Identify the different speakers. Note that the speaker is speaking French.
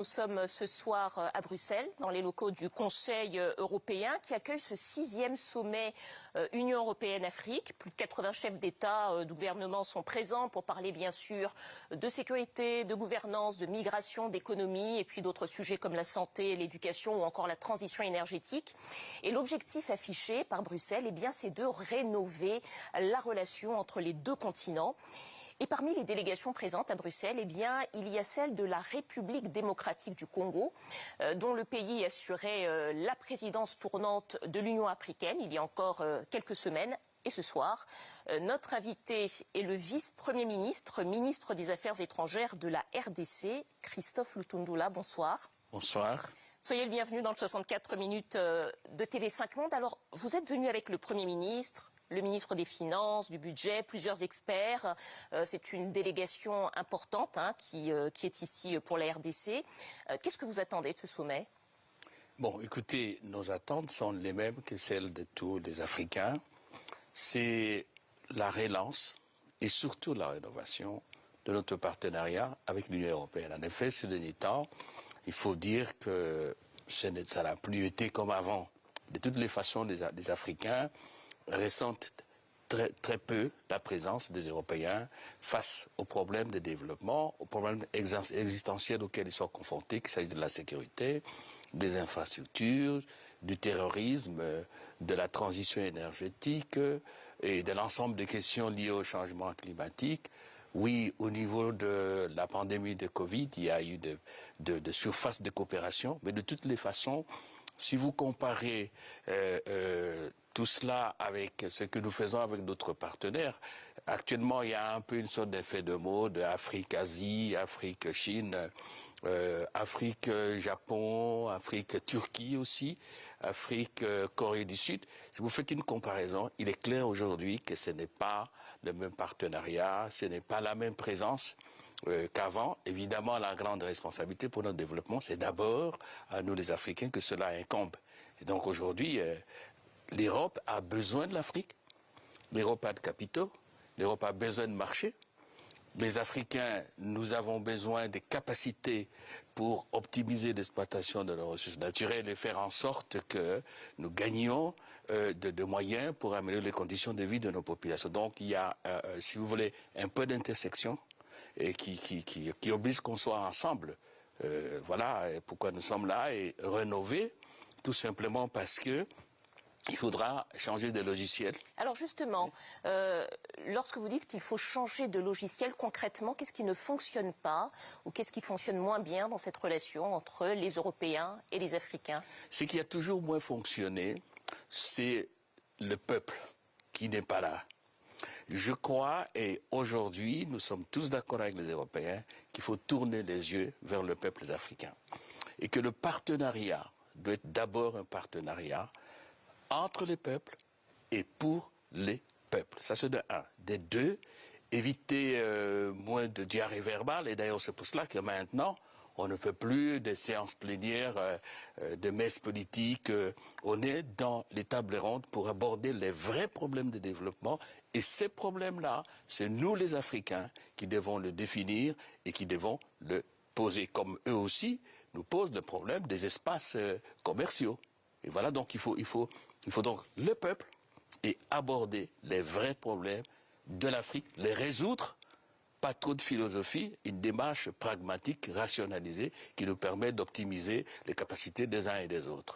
Speaker 1: Nous sommes ce soir à Bruxelles, dans les locaux du Conseil européen, qui accueille ce 6e sommet Union européenne-Afrique. Plus de 80 chefs d'État, de gouvernement sont présents pour parler bien sûr de sécurité, de gouvernance, de migration, d'économie et puis d'autres sujets comme la santé, l'éducation ou encore la transition énergétique. Et l'objectif affiché par Bruxelles, eh bien, c'est de rénover la relation entre les deux continents. Et parmi les délégations présentes à Bruxelles, eh bien, il y a celle de la République démocratique du Congo, dont le pays assurait la présidence tournante de l'Union africaine il y a encore quelques semaines. Et ce soir, notre invité est le vice-premier ministre, ministre des Affaires étrangères de la RDC, Christophe Lutundula. Bonsoir.
Speaker 2: Bonsoir.
Speaker 1: Soyez le bienvenu dans le 64 minutes de TV5 Monde. Alors, vous êtes venu avec le Premier ministre, le ministre des Finances, du Budget, plusieurs experts. C'est une délégation importante qui est ici pour la RDC. Qu'est-ce que vous attendez de ce sommet?
Speaker 2: Bon, écoutez, nos attentes sont les mêmes que celles de tous les Africains. C'est la relance et surtout la rénovation de notre partenariat avec l'Union européenne. En effet, ces derniers temps, il faut dire que ça n'a plus été comme avant. De toutes les façons, les Africains ressentent très peu la présence des Européens face aux problèmes de développement, aux problèmes existentiels auxquels ils sont confrontés, qu'il s'agisse de la sécurité, des infrastructures, du terrorisme, de la transition énergétique et de l'ensemble des questions liées au changement climatique. Oui, au niveau de la pandémie de Covid, il y a eu de surface de coopération, mais de toutes les façons, si vous comparez tout cela avec ce que nous faisons avec d'autres partenaires, actuellement il y a un peu une sorte d'effet de mode, Afrique-Asie, Afrique-Chine, Afrique-Japon, Afrique-Turquie aussi, Afrique-Corée du Sud. Si vous faites une comparaison, il est clair aujourd'hui que ce n'est pas le même partenariat, ce n'est pas la même présence qu'avant. Évidemment, la grande responsabilité pour notre développement, c'est d'abord à nous les Africains que cela incombe. Et donc aujourd'hui, l'Europe a besoin de l'Afrique, l'Europe a de capitaux, l'Europe a besoin de marchés. Les Africains, nous avons besoin des capacités pour optimiser l'exploitation de nos ressources naturelles et faire en sorte que nous gagnions de moyens pour améliorer les conditions de vie de nos populations. Donc il y a, si vous voulez, un peu d'intersection et qui oblige qu'on soit ensemble. Voilà pourquoi nous sommes là et rénover, tout simplement parce que il faudra changer de logiciel.
Speaker 1: Alors justement, lorsque vous dites qu'il faut changer de logiciel, concrètement, qu'est-ce qui ne fonctionne pas ou qu'est-ce qui fonctionne moins bien dans cette relation entre les Européens et les Africains?
Speaker 2: Ce qui a toujours moins fonctionné, c'est le peuple qui n'est pas là. Je crois, et aujourd'hui, nous sommes tous d'accord avec les Européens, qu'il faut tourner les yeux vers le peuple africain. Et que le partenariat doit être d'abord un partenariat entre les peuples et pour les peuples. Ça, c'est de un. De deux, éviter moins de diarrhée verbale. Et d'ailleurs, c'est pour cela que maintenant, on ne fait plus de séances plénières, de messes politiques. On est dans les tables rondes pour aborder les vrais problèmes de développement. Et ces problèmes-là, c'est nous les Africains qui devons le définir et qui devons le poser. Comme eux aussi nous posent le problème des espaces commerciaux. Et voilà, donc il faut donc le peuple et aborder les vrais problèmes de l'Afrique, les résoudre, pas trop de philosophie, une démarche pragmatique, rationalisée, qui nous permet d'optimiser les capacités des uns et des autres.